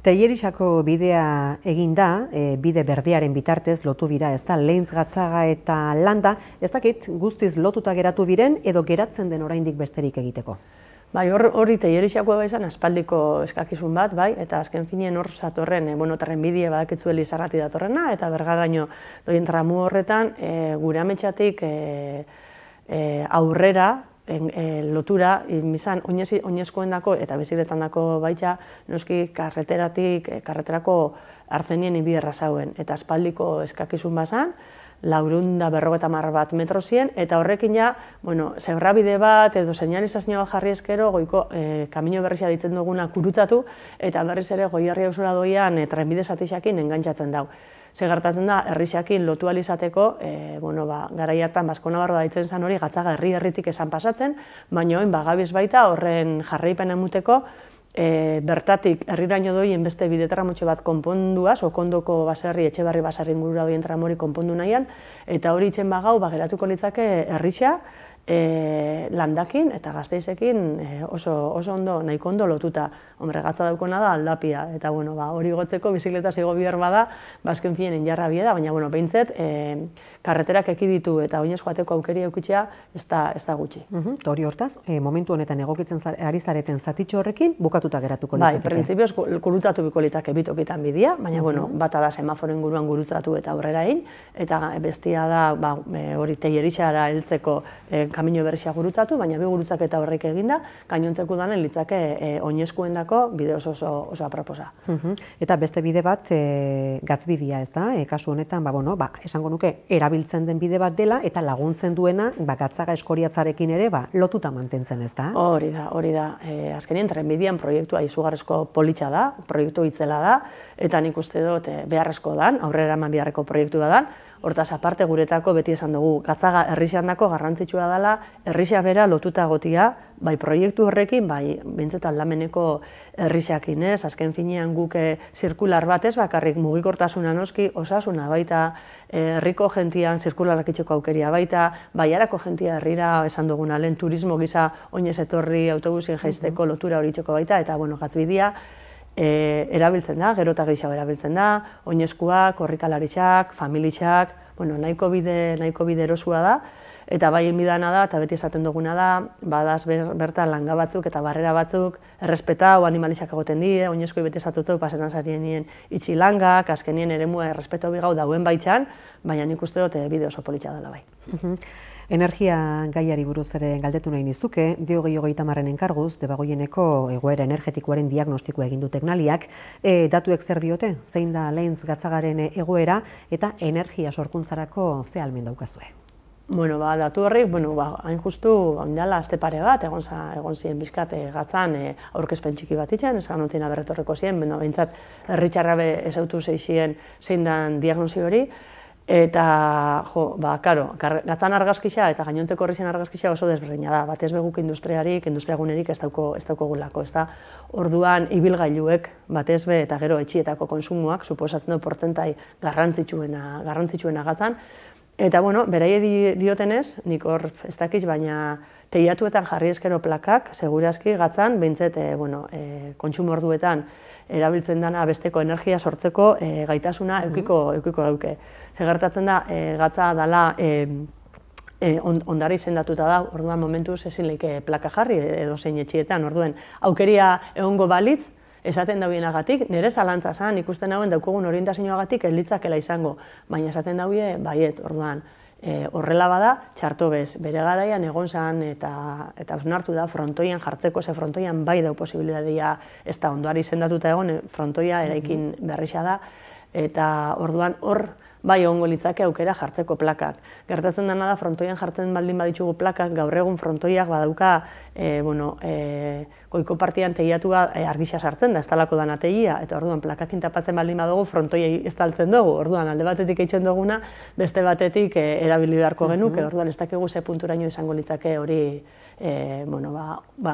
Tellerisako bidea egin da, bide berdearen bitartez lotu dira, ez da, Leintz Gatzaga eta Landa, ez dakit guztiz lotuta geratu diren edo geratzen den oraindik besterik egiteko? Bai, hori Tellerisako izan aspaldiko eskakizun bat, bai, eta azken finean hor zatorren, trenbidea badakitzu Elizarrati datorrena, eta Bergaraino doien tramu horretan, gure ametxatik aurrera, lotura, izan oinezkoendako eta bizikletandako baitza, noski karreterako hartzenien inbiderra zauen, eta aspaldiko eskakizun bazan, 450 bat metro ziren, eta horrekin ja, zebrabide bat edo seinalizazioa jarri eskero, goiko kamino berrizia ditzen duguna kurutatu, eta berriz ere Goierri auzora doian trenbide zatixakin engantzatzen dau. Segertatzen da, herrixakin lotu alizateko, garai hartan Basko-Nabarroa ditzen zen hori Gatzaga herritik esan pasatzen, baina oin bagabiz baita horren jarraipen emuteko, bertatik herriraino doien beste bidetramotxe bat konponduaz, okondoko baserri, Etxebarri baserri ingurura doien tramori konpondu nahian, eta hori itzen bagau, geratuko litzake herrixa, Landakin eta Gasteizekin oso ondo, nahiko ondo lotuta. Hombre, Gatza daukona da aldapia, eta hori gotzeko bizikleta zigo bihar bada, azken fienen jarra bieda, baina behintzet, karreterak ekiditu eta oinez joateko aukeri eukitzea ez da gutxi. Hori hortaz, momentu honetan egokitzen ari zareten zatitxo horrekin bukatuta geratuko litzateke? Bai, printzipioz gurutatu biko litzake bitokitan bidea, baina bata da semaforo inguruan gurutzatu eta aurrera egin, eta bestia da hori Tellerixara heltzeko kamino berrizia gurutzatu, baina bi gurutzak eta horrek eginda, gainontzeko danen litzake oinezkoendako bide oso aproposa. Eta beste bide bat gatzbidea, ez da? Kasu honetan, esango nuke, erabiltzen den bide bat dela, eta laguntzen duena, Gatzaga eskoriatzarekin ere, lotuta mantentzen, ez da? Hori da. Azkenien, trenbidean proiektua izugarrezko politxa da, proiektu itzela da, eta nik uste dut beharrezko dan, aurrera eman beharreko proiektua da. Hortaz, aparte guretako beti esan dugu, Gatzaga herrixandako garrantzitsua dela, herrixa bera lotuta gotia, bai proiektu horrekin, bai bintzet aldameneko herrixakin ez, azken finean guk zirkular batez, bakarrik mugikortasuna noski, osasuna baita, herriko gentian zirkularrak itxeko aukeria baita, baiarako gentia herrira esan duguna, lehen turismo gisa oinez etorri autobusin jaizteko lotura hori itxeko baita, eta gatzbidea, erabiltzen da, gero eta gehiago erabiltzen da, oinezkoak, korrikalaritzak, familitzak, nahiko bide erosua da, eta bai enbidana da, eta beti esaten duguna da, badaz bertan langa batzuk eta barrera batzuk, errespetau, animalitzak egoten die, oinezkoi beti esatutu pasetan zarienien itxi langak, azkenien eremua errespetau bigau dauen baitxan, baina nik uste dut bide oso politxa dela bai. Energia gaiari buruz ere galdetu nahi nizuke, Diogei Hogeitamarren enkarguz, Debagoieneko egoera energetikoaren diagnostikoa egin du Teknaliak, datuek zer diote, zein da Leintz Gatzagaren egoera eta energia sorkuntzarako ze ahalmen daukazue? Datu horrek, hain justu, ondala, aste pare bat, egon ziren bizkat Gatzan aurkezpen txiki bat itxen, esan notina berretorreko ziren, behintzat herritxarrabe ezautu zeixien zein dan diagnosi hori, eta, Gatzan argazkixa eta gainontzeko horrizien argazkixa oso desberdina da, batez beguk industriagunerik ez daukogulako, ez da, orduan ibilgailuek batez be eta gero etxietako konsumoak, suposatzen du portentai garrantzitsuena Gatzan, eta, beraie diotenez, nik hor ez dakiz, baina teiatuetan jarri eskero plakak, segurazki Gatzan, behintzet, kontsumo orduetan erabiltzen dana besteko energia sortzeko gaitasuna eukiko dauke. Zegertatzen da, Gatza dala ondare izendatuta da, orduan momentuz ezin leike plaka jarri edo zein etxietan, orduan aukeria egongo balitz, Esaten dauienagatik, nire zalantza zan, ikusten hauen daukogun orientazioagatik ez litzakela izango, baina esaten daue baiet, orduan. Horrela bada, txarto bez, bere garaian egon zan eta hausnartu da frontoian jartzeko, ze frontoian bai dau posibilitatea ez da ondoari izendatuta egon, frontoia eraikin berrixa da, eta orduan hor bai egongo litzake aukera jartzeko plakak. Gertatzen dena da, frontoian jartzen baldin baditugu plakak, gaur egun frontoiak badauka, goiko partian tegiatua argisa sartzen da, ez talako dana tegia, eta orduan plakakin tapatzen baldin badugu, frontoiai estaltzen dugu, orduan alde batetik eitzen duguna, beste batetik erabili beharko genuke, orduan ez dakigu ze punturaino izango litzake hori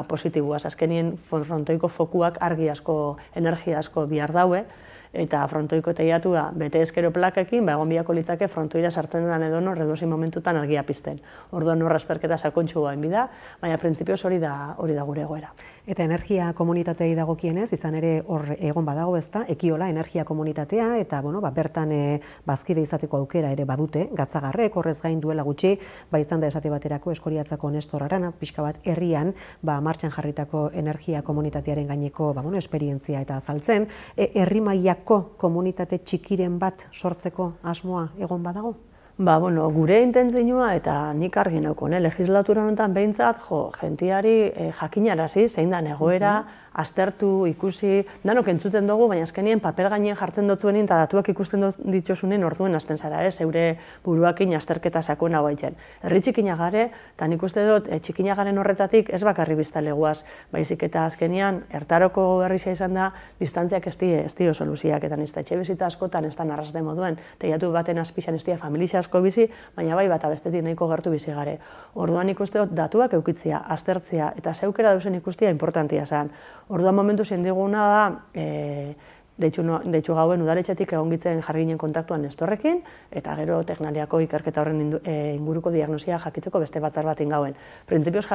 positiboaz. Azkenien frontoiko fokuak argi asko, energia asko bihar daue, eta frontoiko tegiatua bete eskero plakakin, egon biako litzake frontoira sartzen den edono redozin momentutan argia pizten. Orduan horra azterketa sakontxu gain bida, baina printzipioz hori da gure egoera. Eta energia komunitatei dagokienez, izan ere hor egon badago ezta, ekiola energia komunitatea, eta bertan bazkide izateko aukera ere badute, Gatzagarrek horrez gain duela gutxi, izan da esate baterako Eskoriatzako Nestor Arana, pixka bat herrian, martxan jarritako energia komunitatearen gaineko esperientzia eta azaltzen, herri mailako komunitate txikiren bat sortzeko asmoa egon badago? Gure intentzioa, eta nik argi nauko, legislatura honetan behintzat, jentiari jakinarazi, zein da egoera, aztertu, ikusi, danok entzuten dugu, baina azkenien papel gainean jartzen dutzuenin eta datuak ikusten dituzunen orduen hasten zara, zeure buruakin azterketa sakona baitzen. Herri txikina gare, eta nik uste dut txikina garen horretatik ez bakarri biztaleguaz, baizik eta azkenian ertaroko herrixea izan da, distantziak ez dio soluziak, eta nizta etxe bizita askotan ez da narrazte moduen, teiatu baten azpixan ez dira familia asko bizi, baina bai bat abestetik nahiko gertu bizi gare. Orduan ikuste dut datuak eukitzia, aztertzia, eta zeukera duzen ikustia importantia zen. Orduan momentu zendiguna da, deitxu gauen udaletxetik egongitzen jarri ginen kontaktuan Nestorrekin, eta gero teknaliako ikerketa horren inguruko diagnosia jakitzeko beste batzar batin gauen. Printzipioz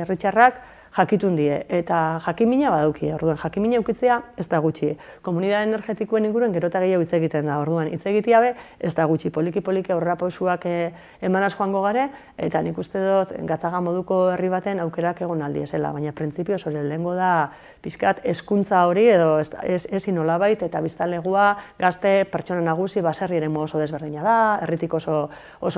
Richarrak jakitun die, eta jakimina badauki, orduan jakimina eukitzea ez da gutxi. Komunidade energetikoen inguruen gero eta gehiago hitz egiten da, orduan hitz egitiabe ez da gutxi, poliki-poliki aurrera pausuak emanaz joango gare, eta nik uste dut Gatzaga moduko herri baten aukerak egon aldi esela, baina printzipioz hori lehengo da pixkat hezkuntza hori edo ezin nolabait eta biztanlegua gazte pertsona nagusi baserri ere oso desberdina da, herritik oso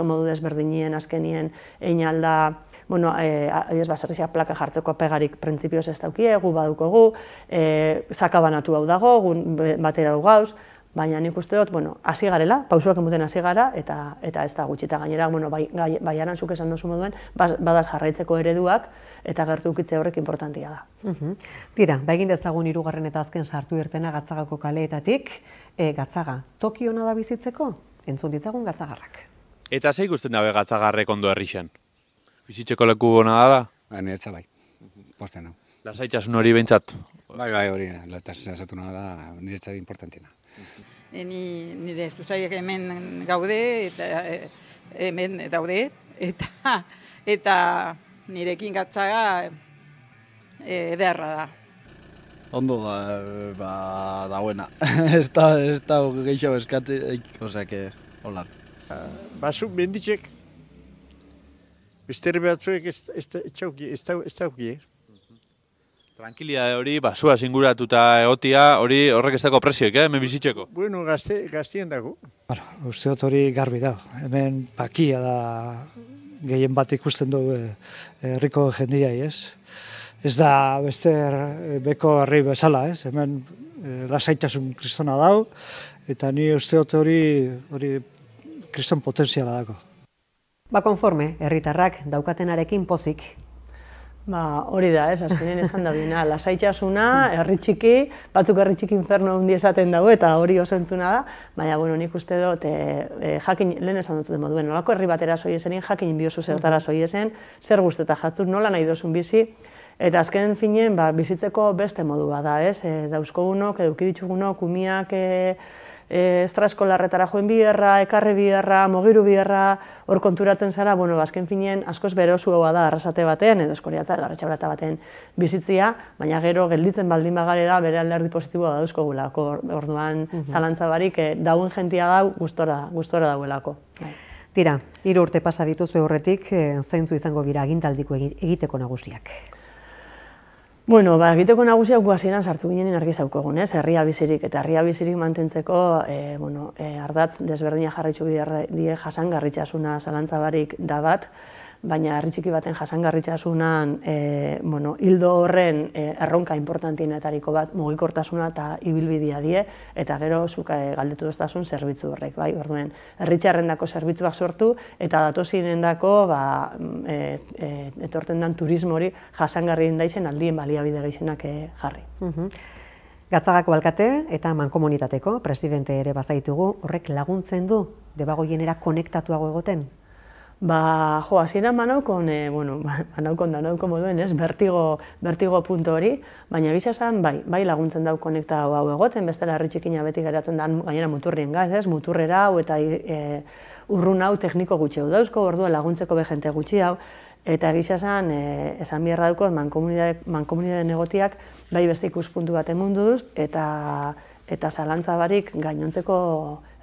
modu desberdinien azkenien einalda baserrixak plaka jartzeko pegarik printzipioz ez daukie, gu badukogu, sakabanatu hau dago, batera du gauz, baina nik uste dut, hasi garela, pausuak emuten hasi gara, eta ez da gutxi, eta gainera, baiaran zuk esan dozu moduen, badaz jarraitzeko ereduak, eta gertu ukitze horrek importantia da. Tira, egin dezagun hirugarren eta azken sartu irtena Gatzagako kaleetatik, Gatzaga, toki hona da bizitzeko? Entzun ditzagun Gatzagarrak. Eta zei ikusten dabe Gatzagarrek ondo herrixen? Bizitzeko leku gona da? Niretza bai, posten hau. Lasaitasun hori behintzat? Bai, hori, lasatu nahi da, niretzat importantiena. Nire zuzaiak hemen gaude, eta hemen daude, eta nirekin Gatzaga ederra da. Ondo dagoena. Ez da gehiago eskatzen, osea, holan. Batzuk menditzek, beste batzuek ez dauki. Tranquilidade hori, basua zinguratuta egotia, horrek ez dago presioik, hemen bizitzeko? Bueno, gaztien dago. Uste dut hori garbi da. Hemen pakia da gehien bat ikusten dugu herriko jendiai, ez? Ez da beste beko herri bezala, ez? Hemen lasaitasun kristona dau, eta ni uste dut hori kriston potentziala dago. Konforme, herritarrak daukatenarekin pozik. Hori da, azkenean esan da bina, lasaitasuna, herri txiki, batzuk herri txiki inferno hundi esaten dago, eta hori oso entzuna da, baina, nik uste dut, jakin, lehen esan dut moduen, nolako herri batera zoi esenin, jakin biozu zertara zoi esen, zer guzteta jatzut, nola nahi dozun bizi, eta azken finen, bizitzeko beste modua da, ez? Dauzkogunok, edukiditzugunok, kumiak, estraeskolarretara joen biherra, ekarri biherra, mogiru biherra, hor konturatzen zara, azken finean askoz berosuagoa da arrasate batean, edo Eskoriatza edo Arratxabrata baten bizitzia, baina gero gelditzen baldin bagare da bere alderdi positiboa dauzkogulako, orduan zalantza barik dauen jentia dau gustora dauelako. Tira, 3 urte pasa dituzue horretik, zeintzu izango bira agintaldiko egiteko nagusiak? Bueno, egiteko nagusiak hasieran sartu ginen argi zaukogun, herria bizirik, eta herria bizirik mantentzeko ardatz desberdinak jarraitzu die jasangarritasuna zalantzabarik da bat, baina herri txiki baten jasangarritasunan hildo horren erronka importantienetariko bat mugikortasuna eta ibilbidea die, eta gero zuk galdetu doztasun zerbitzu horrek, bai, orduen herri txarrendako zerbitzuak sortu, eta datozinendako etorten den turismo hori jasangarri indaitzen aldien baliabide gehienak jarri. Gatzagako alkate eta mankomunitateko presidente ere bazaitugu, horrek laguntzen du Debagoienera konektatuago egoten? Hasieran banaukon danauko moduen, bertigo puntu hori, baina gisa esan, bai laguntzen dau konekta hau egoten, bestela herri txikina beti geratzen da, gainera muturrien gaz, muturrera hau eta urrun hau tekniko gutxi hau dauzko, orduan laguntzeko behente gutxi hau, eta gisa esan biherra duko, mankomunitateen egotiak, bai beste ikuspuntu bat emundu duz, eta zalantzabarik gainontzeko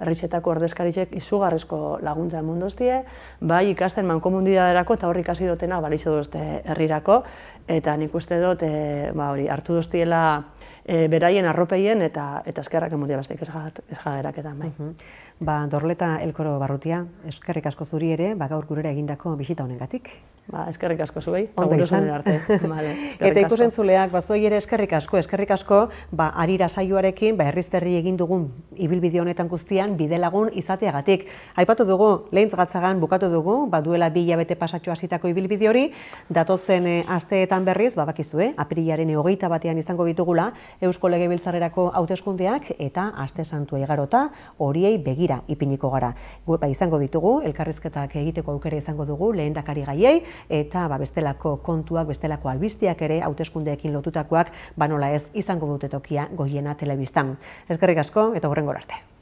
herritxetako ordezkaritzek izugarrizko laguntza emundoztie, bai ikasten mankomunitaterako eta horrik hasi dutena balitzu duzte herrirako, eta nik uste dut hartu duztiela beraien arropeien eta eskerrak emutia bastek ez jageraketan, bai. Dorleta Elkoro Barrutia, eskerrik asko zuri ere, gaur gurera egindako bisita honengatik. Eskerrik asko zuei, ondo izan. Eta ikusentzuleak, zuei ere eskerrik asko, harira saioarekin, herrizterri egin dugun ibilbide honetan guztian, bidelagun izateagatik. Aipatu dugu, Lehintz Gatzagan bukatu dugu, duela 2 hilabete pasatxo hasitako ibilbide hori, datozen asteetan berriz, badakizue, apirilaren 21 izango ditugula, Eusko Legebiltzarrerako hauteskundeak eta Aste Santua igarota horiei begira ipiniko gara. Izango ditugu, elkarrizketak egiteko aukera izango dugu, lehendakari gaiei, eta bestelako kontuak, bestelako albisteak ere, hauteskundeekin lotutakoak, nola ez izango dute tokia Goiena telebistan. Eskerrik asko eta hurrengora arte.